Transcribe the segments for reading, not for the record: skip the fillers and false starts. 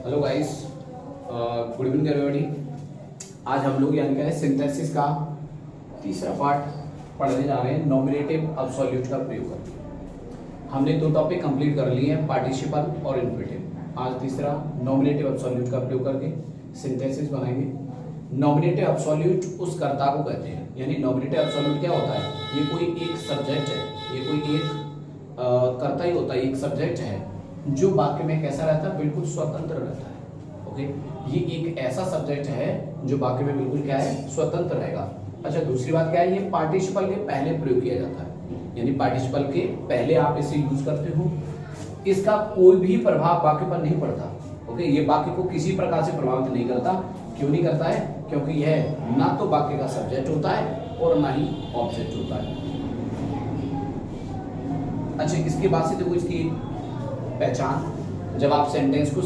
Hello guys, good evening everybody. आज हम लोग यानी क्या है सिंथेसिस का तीसरा पार्ट पढ़ने जा रहे हैं, नॉमिनेटिव अब्सोल्यूट का प्रयोग करके। हमने दो टॉपिक कंप्लीट कर लिए हैं, पार्टिसिपल और इन्फिनेटिव। आज तीसरा नॉमिनेटिव अब्सोल्यूट का प्रयोग करके सिंथेसिस बनाएंगे। नॉमिनेटिव अब्सोल्यूट उस कर्ता को कहते हैं, यानी नॉमिनेटिव अब्सोल्यूट क्या होता है? ये कोई एक सब्जेक्ट है, ये कोई एक कर्ता ही होता है, एक सब्जेक्ट है जो वाक्य में कैसा रहता है, बिल्कुल स्वतंत्र रहता है। ओके, ये एक ऐसा सब्जेक्ट है जो वाक्य में बिल्कुल क्या है, स्वतंत्र रहेगा। अच्छा, दूसरी बात क्या है, ये पार्टिसिपल के पहले प्रयोग किया जाता है, यानी पार्टिसिपल के पहले आप इसे यूज करते हो। इसका कोई भी प्रभाव वाक्य पर नहीं पड़ता। ओके, ये वाक्य को किसी प्रकार से प्रभावित नहीं करता। क्यों नहीं करता है? क्योंकि यह ना तो वाक्य का सब्जेक्ट होता है और ना ही ऑब्जेक्ट होता है। अच्छा, इसके बाद से देखो इसकी पहचान। जब आप सेंटेंस को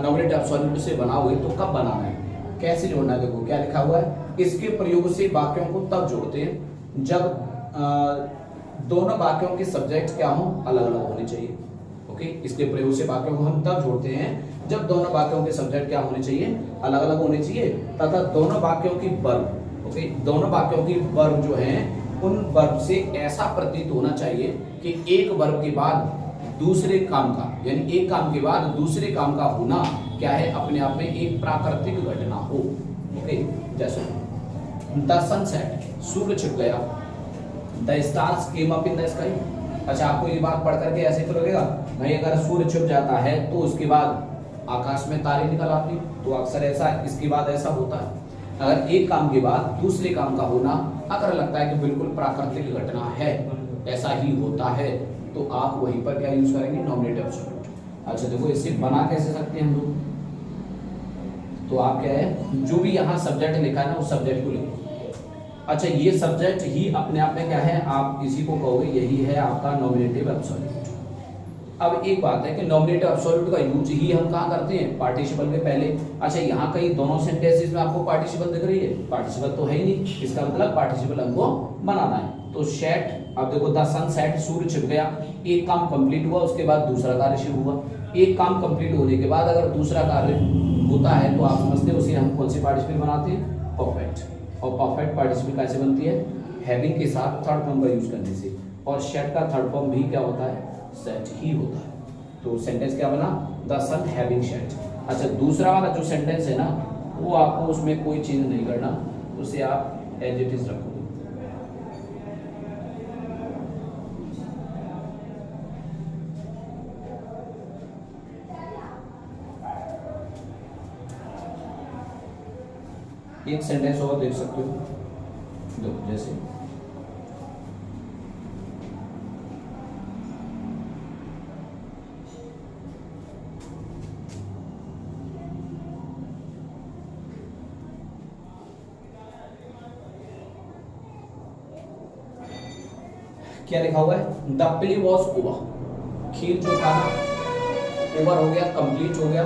नॉमिनेटिव अब्सोल्यूट से बनाओगे तो कब बनाना है, कैसे जोड़ना है? देखो क्या लिखा हुआ है, इसके प्रयोग से वाक्यों को तब जोड़ते हैं जब दोनों वाक्यों के सब्जेक्ट क्या हो, अलग अलग होने चाहिए। ओके, इसके प्रयोग से वाक्यों को हम तब जोड़ते हैं जब दोनों वाक्यों के सब्जेक्ट क्या होने चाहिए, अलग अलग होने चाहिए, तथा दोनों वाक्यों की वर्ब, ओके, दोनों वाक्यों की वर्ब जो है उन वर्ब से ऐसा प्रतीत होना चाहिए कि एक वर्ब के बाद दूसरे काम का, यानी एक काम के बाद दूसरे काम का होना क्या है, अपने आप में एक प्राकृतिक घटना हो। ओके, जैसे द सनसेट, सूर्य छिप गया। The stars came up in the sky. अच्छा, आपको ये बात पढ़ करके ऐसे तो लगेगा भाई, अगर सूर्य छिप जाता है तो उसके बाद आकाश में तारे निकल आते, तो अक्सर ऐसा इसके बाद ऐसा होता है। अगर एक काम के बाद दूसरे काम का होना अगर लगता है कि बिल्कुल प्राकृतिक घटना है, ऐसा ही होता है, तो आप वहीं पर क्या यूज करेंगे, नॉमिनेटिव अब्सोल्यूट। अच्छा देखो, इसे बना कैसे सकते हैं हम लोग, तो आप क्या है, जो भी यहाँ सब्जेक्ट लिखा है ना, उस सब्जेक्ट को लिखो। अच्छा, ये सब्जेक्ट ही अपने आप में क्या है, आप इसी को कहोगे यही है आपका नॉमिनेटिव अब्सोल्यूट। अब एक बात है कि नॉमिनेटिव अब्सोल्यूट का यूज ही हम कहाँ करते हैं, पार्टिसिपल के पहले। अच्छा, यहाँ कहीं दोनों सेंटेंसेस में आपको पार्टिसिपल दिख रही है? पार्टिसिपल तो है ही नहीं, इसका मतलब पार्टिसिपल हमको बनाना है। तो सेट, अब देखो द सन सेट, सूर्य छिप गया, एक काम कंप्लीट हुआ, उसके बाद दूसरा कार्य शुरू हुआ। एक काम कंप्लीट होने के बाद अगर दूसरा कार्य होता है तो आप समझते हैं उसे हम कौन से पार्टिसिपल बनाते हैं, परफेक्ट। और परफेक्ट पार्टिसिपल कैसे बनती है, हैविंग के साथ थर्ड फॉर्म का यूज करने से। और सेट का थर्ड फॉर्म भी क्या होता है, सेट ही होता है। तो सेंटेंस क्या बना, द सन हैविंग सेट। अच्छा, दूसरा वाला जो सेंटेंस है ना, वो आपको उसमें कोई चेंज नहीं करना, उसे आप एज इट इज रखोगे। एक सेंटेंस और देख सकते हो, देखो जैसे क्या लिखा हुआ है, द प्ले वॉज ओवर। खेल जो था ना, ओवर हो गया, कंप्लीट हो गया।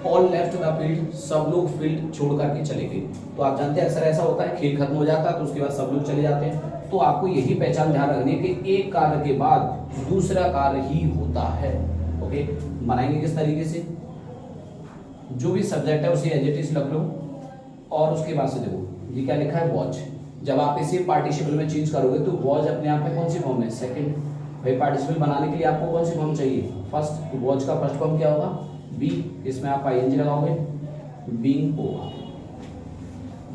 ऑल लेफ्ट द फील्ड, सब लोग फील्ड छोड़ करके चले गए। तो आप जानते हैं अक्सर ऐसा होता है, खेल खत्म हो जाता है तो उसके बाद सब लोग चले जाते हैं। तो आपको यही पहचान ध्यान रखनी है कि एक कार्य के बाद दूसरा कार्य ही होता है। ओके, बनाएंगे किस तरीके से, जो भी सब्जेक्ट है उसे एज इट इज रख लो, और उसके बाद से देखो ये क्या लिखा है, वॉच। जब आप इसे पार्टिसिपल में चेंज करोगे तो वॉच अपने आप में कौन सी फॉर्म है, सेकंड। भाई पार्टिसिपल बनाने के लिए आपको कौन सी फॉर्म चाहिए, फर्स्ट। तो वॉच का फर्स्ट फॉर्म क्या होगा, बी। इसमें आप आईएनजी लगाओगे, बीइंग ओवर।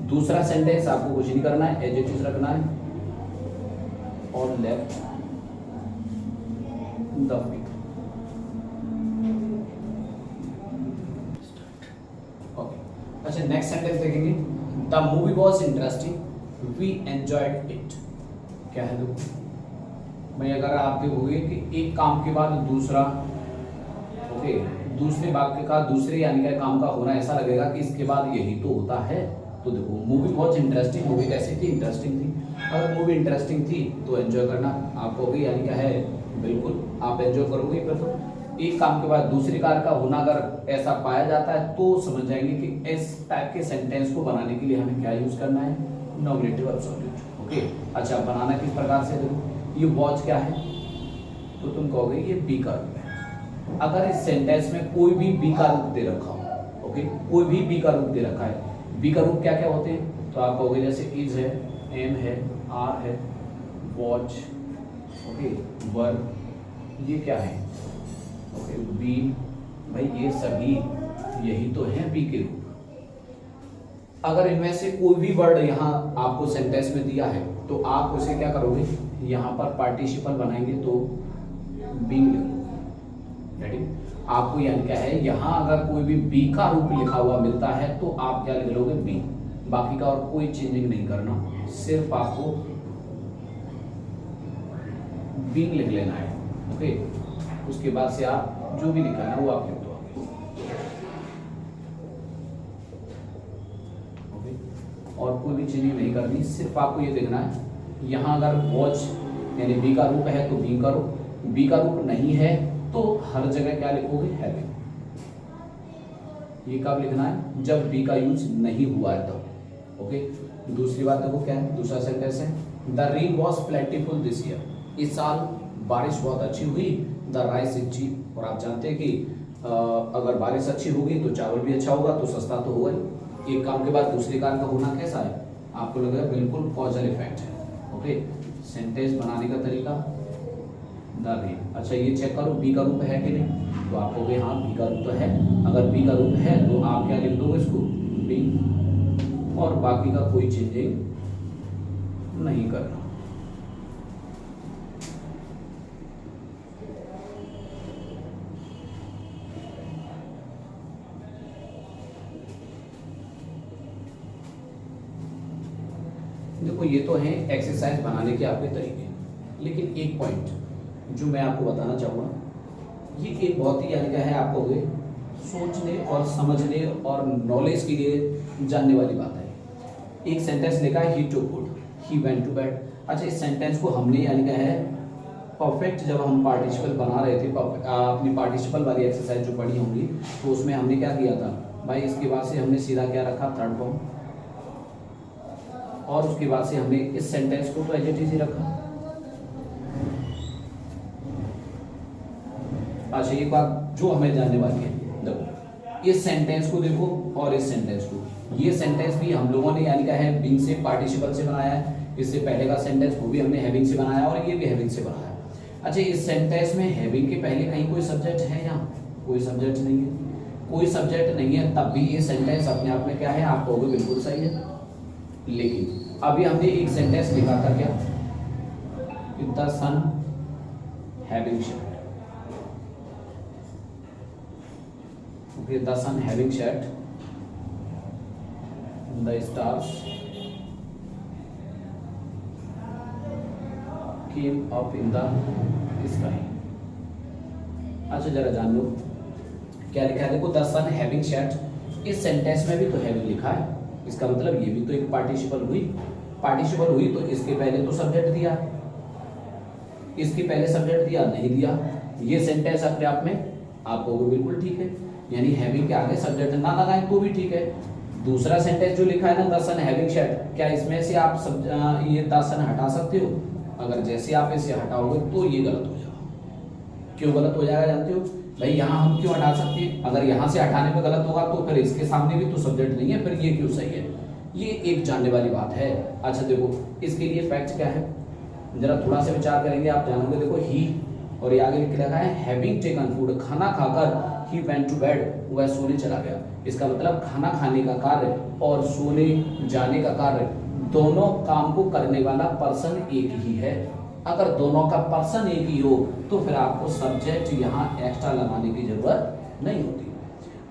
दूसरा सेंटेंस आपको कुछ नहीं करना है, एज इट इज रखना है, और लेफ्ट द फील्ड। ओके, अच्छा नेक्स्ट सेंटेंस देखेंगे, the movie was interesting, we enjoyed it. क्या है देखो भाई, अगर आप देखोगे कि एक काम के बाद दूसरा, ओके, दूसरे वाक्य का दूसरे यानी कि काम का होना ऐसा लगेगा कि इसके बाद यही तो होता है। तो देखो मूवी बहुत इंटरेस्टिंग, मूवी कैसी थी, इंटरेस्टिंग थी। अगर मूवी इंटरेस्टिंग थी तो एंजॉय करना आपको भी, यानी क्या है, बिल्कुल आप एंजॉय करोगे। फिर तो एक काम के बाद दूसरे कार्य का होना अगर ऐसा पाया जाता है तो समझ जाएंगे कि इस टाइप के सेंटेंस को बनाने के लिए हमें क्या यूज करना है, नॉमिनेटिव अब्सोल्यूट। ओके, अच्छा बनाना किस प्रकार से, देखो ये वॉच क्या है, तो तुम कहोगे ये बी का है। अगर इस सेंटेंस में कोई भी बी का रूप दे रखा हो, ओके, कोई भी बी का रूप दे रखा है, बी का रूप क्या क्या होते हैं, तो आप कहोगे जैसे इज है, एम है, आर है, वॉच, ओके, वर, ये क्या है, ओके, बी, भाई ये सभी यही तो है बी के रूप। अगर इनमें से कोई भी वर्ड यहाँ आपको सेंटेंस में दिया है तो आप उसे क्या करोगे, यहाँ पर पार्टिसिपल बनाएंगे तो बीइंग लिखोगे। रेडी, आपको यानी क्या है, यहाँ अगर कोई भी बी का रूप लिखा हुआ मिलता है तो आप क्या लिख लोगे, बी। बाकी का और कोई चेंजिंग नहीं करना, सिर्फ आपको बीइंग लिख लेना है, ओके। उसके बाद से आप जो भी लिखा है वो आप लिख दो, ओके। और कोई भी चेंजिंग नहीं करनी, सिर्फ आपको ये देखना है, यहाँ अगर वॉच यानी बी का रूप है तो बी करो, बी का रूप नहीं है तो हर जगह क्या लिखोगे, हैविंग। ये कब लिखना है, जब बी का यूज नहीं हुआ है तब, ओके। दूसरी बात देखो क्या है, दूसरा सेंटेंस है, the rain was plentiful this year, इस साल बारिश बहुत अच्छी हुई, द राइस इज चीप, और आप जानते हैं कि अगर बारिश अच्छी होगी तो चावल भी अच्छा होगा, तो सस्ता तो होगा ही। एक काम के बाद दूसरे काम का होना कैसा है, आपको लगेगा बिल्कुल कॉजल इफेक्ट है, ओके। सेंटेंस बनाने का तरीका, द रेन, अच्छा ये चेक करो बी का रूप है कि नहीं, तो आप कहोगे हाँ बी का रूप तो है। अगर बी का रूप है तो आप क्या लिख दोगे इसको, बी, और बाकी का कोई चेंजिंग नहीं करना। देखो ये तो है एक्सरसाइज बनाने के आपके तरीके, लेकिन एक पॉइंट जो मैं आपको बताना चाहूँगा, ये एक बहुत ही यानी क्या है, आपको सोचने और समझने और नॉलेज के लिए जानने वाली बात है। एक सेंटेंस लिखा है, he took food, he went to bed. अच्छा, इस सेंटेंस को हमने यानी क्या है परफेक्ट, जब हम पार्टिसिपल बना रहे थे, अपनी पार्टिसिपल वाली एक्सरसाइज जो पढ़ी होंगी, तो उसमें हमने क्या किया था भाई, इसके बाद से हमने सीधा क्या रखा, थर्ड फॉर्म, और उसके बाद से हमने इस सेंटेंस को तो एज इट इज ही रखा। अच्छा, एक बात जो हमें जानने वाली है, देखो इस सेंटेंस को देखो और इस सेंटेंस को, ये सेंटेंस भी हम लोगों ने यानी क्या है बीइंग से, पार्टिसिपल से बनाया है। इससे पहले का सेंटेंस वो भी हमने हैविंग से बनाया, और ये भी हैविंग से बनाया। अच्छा, इस सेंटेंस में हैविंग के पहले कहीं कोई सब्जेक्ट है, यहाँ कोई सब्जेक्ट नहीं है, कोई सब्जेक्ट नहीं है, तब भी ये सेंटेंस अपने आप में क्या है, आप कहोगे बिल्कुल सही है। लेकिन अभी हमने एक सेंटेंस लिखा था क्या, the sun having shirt, okay, the sun having shirt, the stars came up in the sky. अच्छा जरा जान लो क्या लिखा है, देखो द सन हैविंग शर्ट, इस सेंटेंस में भी तो हैविंग लिखा है, इसका मतलब ये भी तो एक पार्टिसिपल हुई। पार्टिसिपल हुई तो इसके पहले तो सब्जेक्ट दिया, इसके पहले सब्जेक्ट दिया नहीं दिया, ये सेंटेंस अपने आप में आपको बिल्कुल ठीक है, यानी हैविंग के आगे सब्जेक्ट ना लगाएं तो भी ठीक है। दूसरा सेंटेंस जो लिखा है ना, द सन हैविंग शर्ट, क्या इसमें से आप ये द सन हटा सकते हो? अगर जैसे आप इसे हटाओगे तो ये गलत हो जाएगा। क्यों गलत हो जाएगा जानते हो भाई? यहाँ हम क्यों हटा सकते हैं? अगर यहाँ से हटाने पे गलत होगा तो फिर इसके सामने भी तो सब्जेक्ट नहीं है, फिर ये क्यों सही है? ये एक जानने वाली बात है। अच्छा देखो इसके लिए फैक्ट क्या है, जरा थोड़ा सा विचार करेंगे आप जानोगे। देखो ही और ये आगे लिख रखा है हैविंग टेकन फूड, खाना खाकर ही वेंट टू बेड, वह सोने चला गया। इसका मतलब खाना खाने का कार्य और सोने जाने का कार्य, दोनों काम को करने वाला पर्सन एक ही है। अगर दोनों का पर्सन एक ही हो तो फिर आपको सब्जेक्ट यहाँ एक्स्ट्रा लगाने की जरूरत नहीं होती।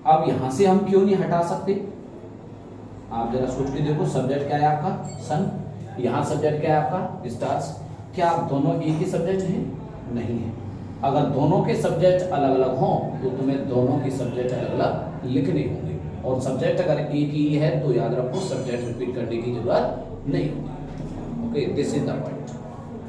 अब यहाँ से हम क्यों नहीं हटा सकते? आप जरा सोच के देखो, सब्जेक्ट क्या है आपका? सन। यहाँ सब्जेक्ट क्या है आपका? स्टार्स। क्या आप दोनों एक ही सब्जेक्ट हैं? नहीं है। अगर दोनों के सब्जेक्ट अलग अलग हों तो तुम्हें दोनों के सब्जेक्ट अलग अलग लिखने होंगे, और सब्जेक्ट अगर एक ही है तो याद रखो सब्जेक्ट रिपीट करने की जरूरत नहीं होगी। Okay, this is the point.